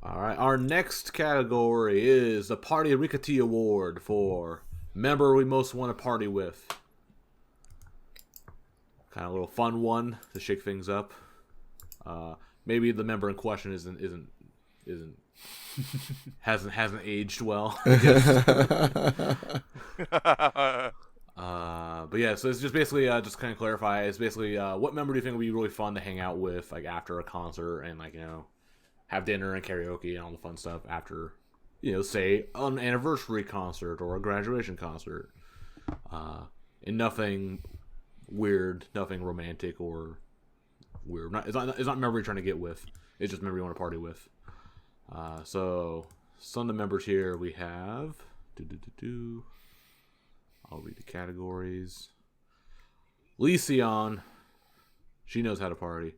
All right, our next category is the Party Ricati Award for member we most want to party with. Kind of a little fun one to shake things up. Maybe the member in question isn't hasn't aged well. I guess. But yeah, so it's just basically just kind of clarify. It's basically what member do you think would be really fun to hang out with, like after a concert and like have dinner and karaoke and all the fun stuff after, say an anniversary concert or a graduation concert. And nothing weird, nothing romantic or weird. It's not a member you're trying to get with. It's just a member you want to party with. So some of the members here we have. I'll read the categories. Lysion, she knows how to party.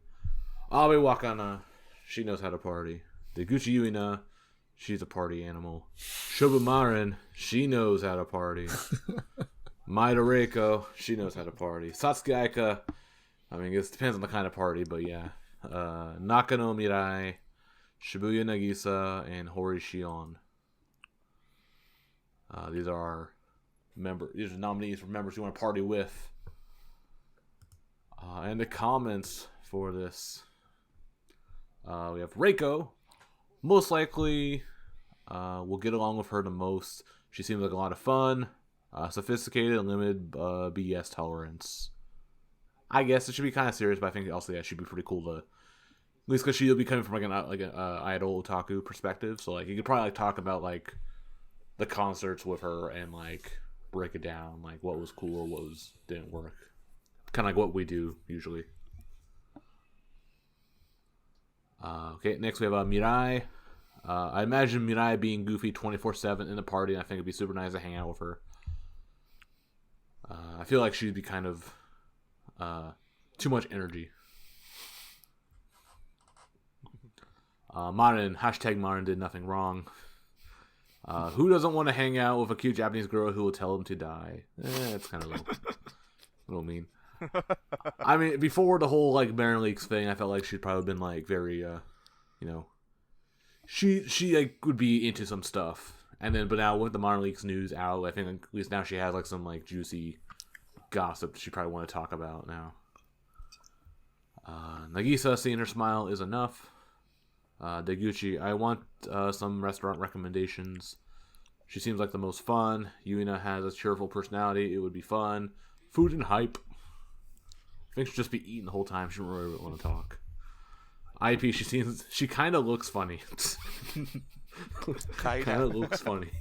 Abe Wakana, she knows how to party. Deguchi Yuina, she's a party animal. Shobamarin, she knows how to party. Maida Reiko, she knows how to party. Satsuki Aika, I mean, it depends on the kind of party, but yeah. Nakano Mirai, Shibuya Nagisa, and Hori Shion. These are nominees for members you want to party with. And the comments for this, we have Reiko. Most likely, we'll get along with her the most. She seems like a lot of fun, sophisticated, and limited BS tolerance. I guess it should be kind of serious, but I think also it should be pretty cool to, at least because she'll be coming from like an idol otaku perspective. So like you could probably like talk about like the concerts with her and like break it down, like what was cool, what didn't work. Kind of like what we do usually. Okay, next we have Mirai. I imagine Mirai being goofy 24/7 in the party, and I think it'd be super nice to hang out with her. I feel like she'd be kind of too much energy. Marin, #Marin did nothing wrong. Who doesn't want to hang out with a cute Japanese girl who will tell them to die? It's kind of a little mean. I mean, before the whole like Baron Leaks thing, I felt like she'd probably been like very, she like would be into some stuff. And then, but now with the Baron Leaks news out, I think at least now she has like some like juicy gossip she probably want to talk about now. Nagisa, seeing her smile is enough. Deguchi, I want some restaurant recommendations. She seems like the most fun. Yuina has a cheerful personality. It would be fun. Food and hype. I think she'll just be eating the whole time. She doesn't really want to talk. IP, she kind of looks funny. Kind of looks funny.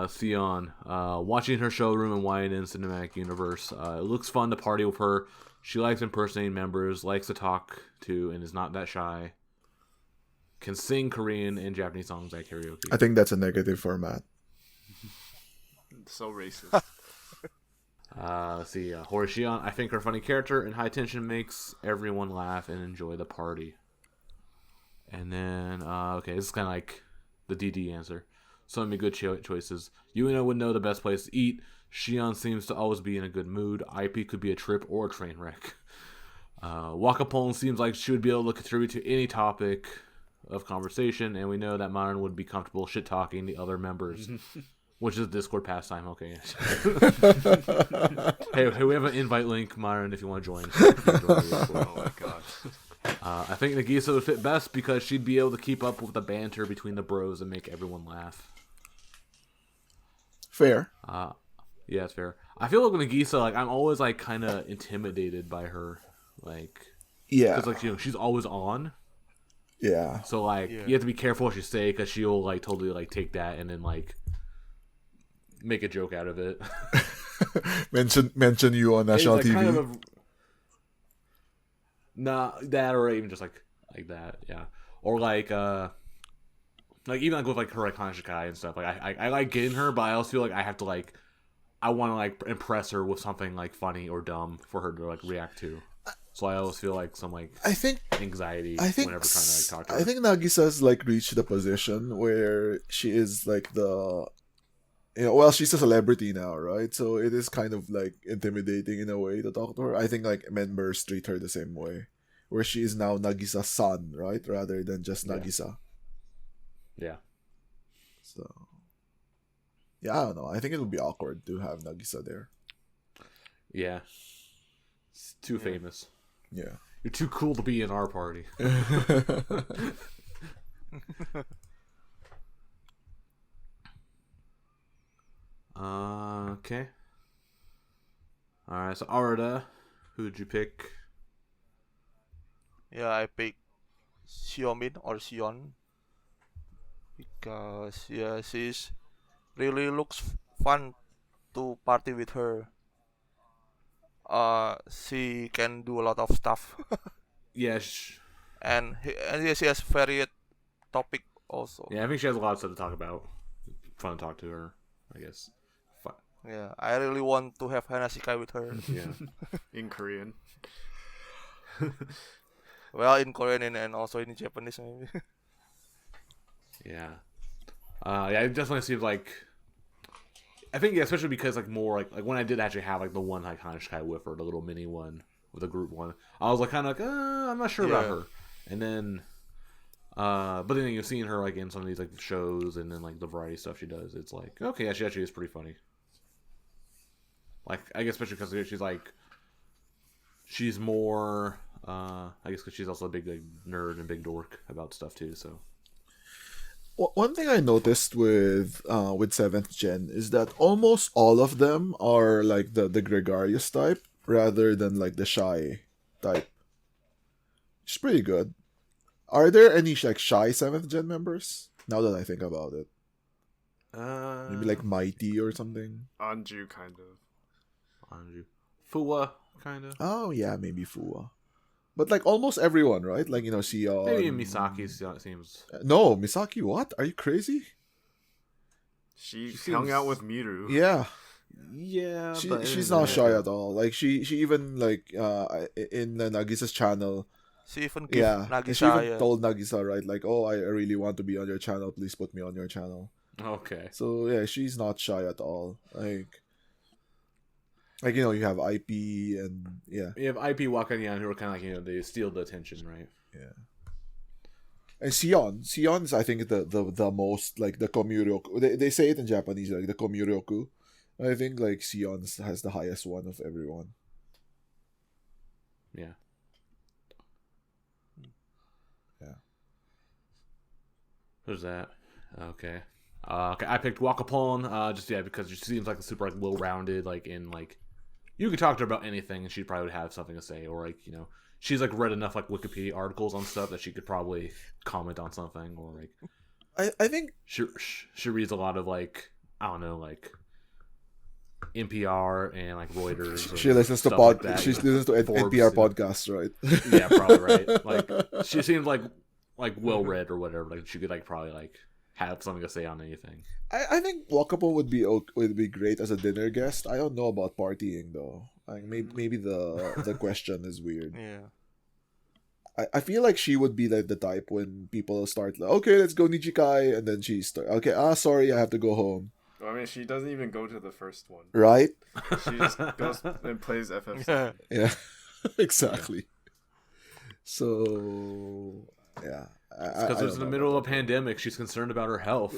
Sion, watching her showroom and Wine in Cinematic Universe. It looks fun to party with her. She likes impersonating members, likes to talk to, and is not that shy. Can sing Korean and Japanese songs at karaoke. I think that's a negative format. So racist. Let's see. Horishion, I think her funny character and high tension makes everyone laugh and enjoy the party. And then, okay, this is kind of like the DD answer. So many good choices. Yuina would know the best place to eat. Shion seems to always be in a good mood. IP could be a trip or a train wreck. Wakapon seems like she would be able to contribute to any topic of conversation, and we know that Marin would be comfortable shit-talking the other members. Which is a Discord pastime, okay. hey, we have an invite link, Myron, if you want to join. Oh my god. I think Nagisa would fit best because she'd be able to keep up with the banter between the bros and make everyone laugh. Fair. Yeah, it's fair. I feel like with Nagisa, like I'm always like kind of intimidated by her, like yeah, because like she's always on. Yeah. So like you have to be careful what you say because she'll like totally like take that and then like make a joke out of it. mention you on national like TV. Kind of that or even just like that, yeah. Or like even like with like her like Hanashikai and stuff. Like I like getting her, but I also feel like I have to like I want to like impress her with something like funny or dumb for her to like react to. So I always feel like some like anxiety whenever trying to like talk to her. I think Nagisa's like reached the position where she is like the well, she's a celebrity now, right? So it is kind of like intimidating in a way to talk to her. I think like members treat her the same way. where she is now Nagisa's son, right? Rather than just Yeah. Nagisa. Yeah. So, yeah, I don't know. I think it would be awkward to have Nagisa there. Yeah. It's too famous. Yeah. You're too cool to be in our party. Okay. Alright, so Arda, who'd you pick? Yeah, I pick Xiaomin or Xion because yeah, she's really looks fun to party with her. She can do a lot of stuff, Yeah, and yeah, she has varied topic also. yeah, I think she has a lot of stuff to talk about. Fun to talk to her, I guess. Yeah, I really want to have Hanasikai with her. Yeah. In Korean. Well, in Korean and also in Japanese maybe. Yeah. Yeah, it definitely seems like. I think, yeah, especially because like more like when I did actually have like the one like Hanashikai with her, the little mini one with the group one, I was like kind of like I'm not sure about Yeah. her, and then but then you're seeing her like in some of these like shows and then like the variety stuff she does, it's like okay, yeah, she actually is pretty funny. Like I guess especially because she's more I guess because she's also a big like, nerd and big dork about stuff too, so. One thing I noticed with 7th Gen is that almost all of them are like the gregarious type rather than like the shy type. It's pretty good. Are there any like shy 7th Gen members? Now that I think about it, maybe like Mighty or something. Anju, kind of. Anju. Fuwa, kind of. Oh yeah, maybe Fuwa. But like almost everyone, right? Like Sion. Maybe Misaki seems. No, Misaki. What? Are you crazy? She She hung seems- out with Miru. Yeah. Yeah, She's not shy at all. Like she even like in Nagisa's channel. She even give Yeah, and she Nagisa. even Yeah. told Nagisa, right? Like, oh, I really want to be on your channel. Please put me on your channel. Okay. So yeah, she's not shy at all. Like you have IP and yeah, You have IP Wakanyan who are kind of like they steal the attention, right? yeah. And Sion's I think the most like the komuryoku. They say it in Japanese like the komuryoku. I think like Sion has the highest one of everyone. Yeah. Yeah. Who's that? Okay. Okay, I picked Wakapon, just because she seems like a super like well-rounded, like in like you could talk to her about anything and she probably would have something to say, or like she's like read enough like Wikipedia articles on stuff that she could probably comment on something, or like I think she reads a lot of like I don't know like NPR and like Reuters. she listens to stuff like that, she listens to Forbes, NPR podcasts, right? Yeah, probably right. Like she seems like well read or whatever. Like she could like probably like have something to say on anything. I think Wakapo would be great as a dinner guest. I don't know about partying though. Like maybe the question is weird. Yeah. I feel like she would be like the type when people start like, okay, let's go Nijikai, and then she start okay, sorry, I have to go home. I mean, she doesn't even go to the first one. Right? She just goes and plays FF7. Yeah. Yeah. Exactly. So yeah. Because it's in the middle of a pandemic, she's concerned about her health.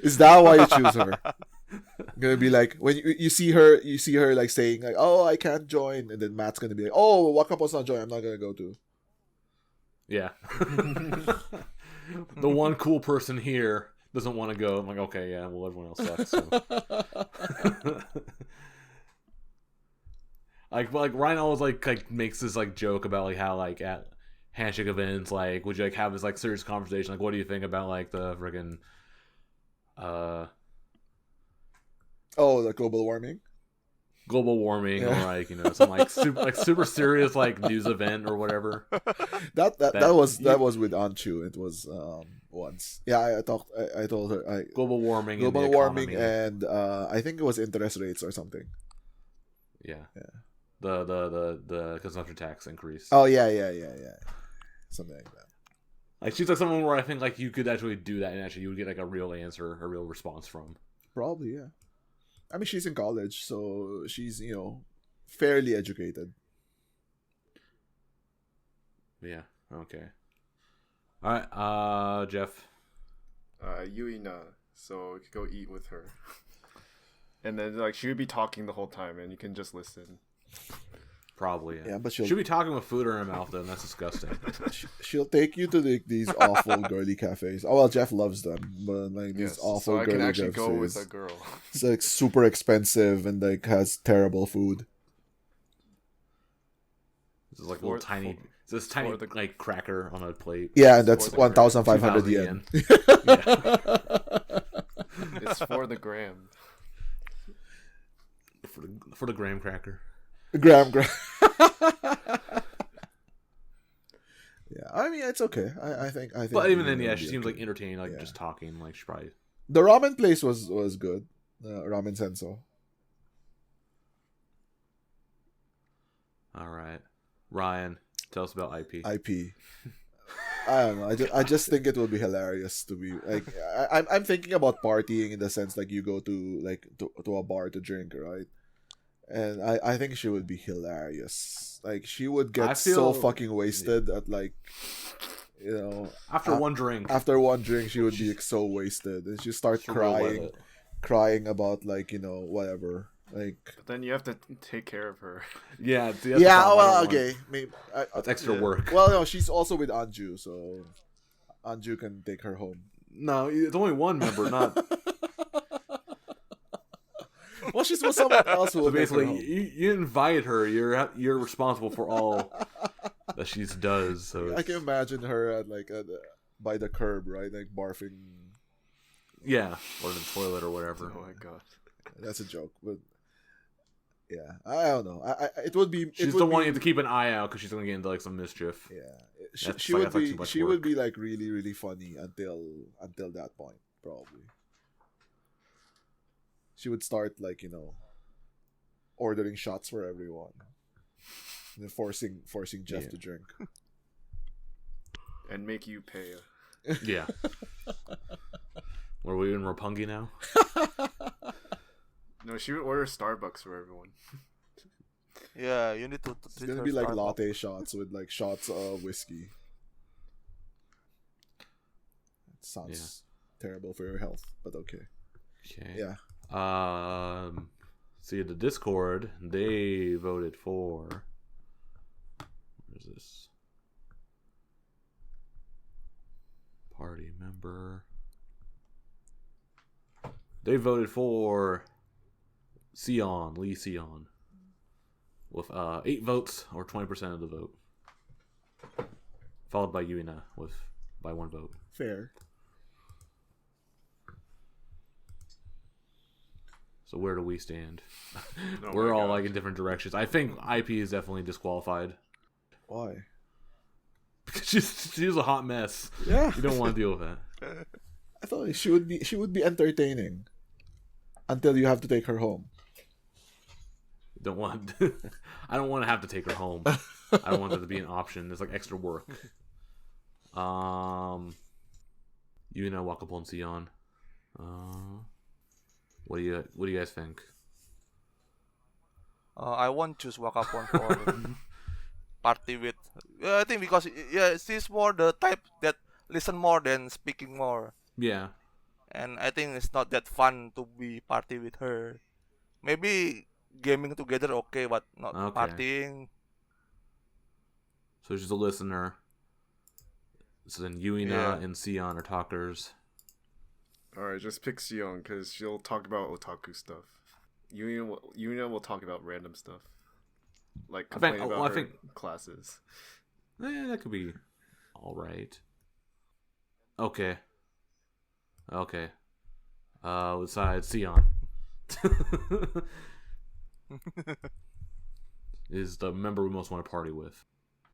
Is that why you choose her? Gonna be like when you see her like saying like, oh, I can't join, and then Matt's gonna be like, oh, Wakapo's not join, I'm not gonna go to. Yeah. The one cool person here doesn't want to go. I'm like, okay, yeah, well, everyone else sucks. So. like Ryan always like makes this like joke about like how like at handshake events like would you like have this like serious conversation like what do you think about like the friggin' Oh, the global warming. global warming Yeah. or like some like super serious like news event or whatever. That That- was with Anchu. It was once. Yeah, I told her Global warming. global and the warming economy. and I think it was interest rates or something. Yeah. Yeah. The consumption tax increase. Oh yeah. Something like that. Like she's like someone where I think like you could actually do that and actually you would get like a real answer, a real response from. Probably, yeah. I mean, she's in college, so she's fairly educated. Yeah. Okay. All right. Jeff. Yuina, so you could go eat with her. And then like she would be talking the whole time, and you can just listen. Probably. Yeah, but she'll be talking with food in her mouth, though, and that's disgusting. she'll take you to these awful girly cafes. Oh well, Jeff loves them, but like these awful so I girly can actually cafes. go with a girl. It's like super expensive and like has terrible food. This is like a little tiny. It's this tiny like cracker on a plate. Yeah, and that's 1,500 yen. It's for the gram. For the graham cracker. Graham. Yeah, I mean it's okay. I think. But even then, yeah, she seems like entertaining, like just talking. Like she probably. The ramen place was good. Ramen Senso. All right, Ryan, tell us about IP. IP. I don't know. I just think it will be hilarious to be like. I'm thinking about partying in the sense like you go to to a bar to drink, right? And I think she would be hilarious. Like she would get so fucking wasted at like, you know, after one drink. After one drink, she would be like, so wasted, and she start crying about like whatever. Like, but then you have to take care of her. Yeah. Well, okay, maybe that's extra work. Well, no, she's also with Anju, so Anju can take her home. No, it's only one member, not. Well, she's with someone else who will basically you invite her. You're responsible for all that she does. So I can imagine her at by the curb, right, like barfing. Yeah, or in the toilet or whatever. Oh my god, that's a joke, but yeah, I don't know. It would be. She's the one you have to keep an eye out because she's gonna get into like some mischief. Yeah, she would be. She would be like really, really funny until that point, probably. She would start like ordering shots for everyone, and then forcing Jeff to drink, and make you pay. Yeah. Were we in Roppongi now? No, she would order Starbucks for everyone. Yeah, you need to. It's gonna be like latte shots with like shots of whiskey. It sounds terrible for your health, but okay. Okay. Yeah. See the Discord, they voted for. Where's this? Party member. They voted for Lee Sion, with 8 votes or 20% of the vote, followed by Yuina by 1 vote. Fair. So where do we stand? Oh We're all like in different directions. I think IP is definitely disqualified. Why? Because she's a hot mess. Yeah. You don't want to deal with that. I thought she would be entertaining until you have to take her home. I don't want to have to take her home. I don't want that to be an option. There's like extra work. Yuina Wakapon Sion. What do you guys think? I won't choose Wakapon for party with. I think because she's more the type that listen more than speaking more. Yeah. And I think it's not that fun to be party with her. Maybe gaming together okay, but not partying. So she's a listener. So then Yuina and Sion are talkers. Alright, just pick Sion because she'll talk about otaku stuff. Yuina will talk about random stuff. Like complain about her classes. That could be alright. Okay. Besides Sion. Is the member we most want to party with.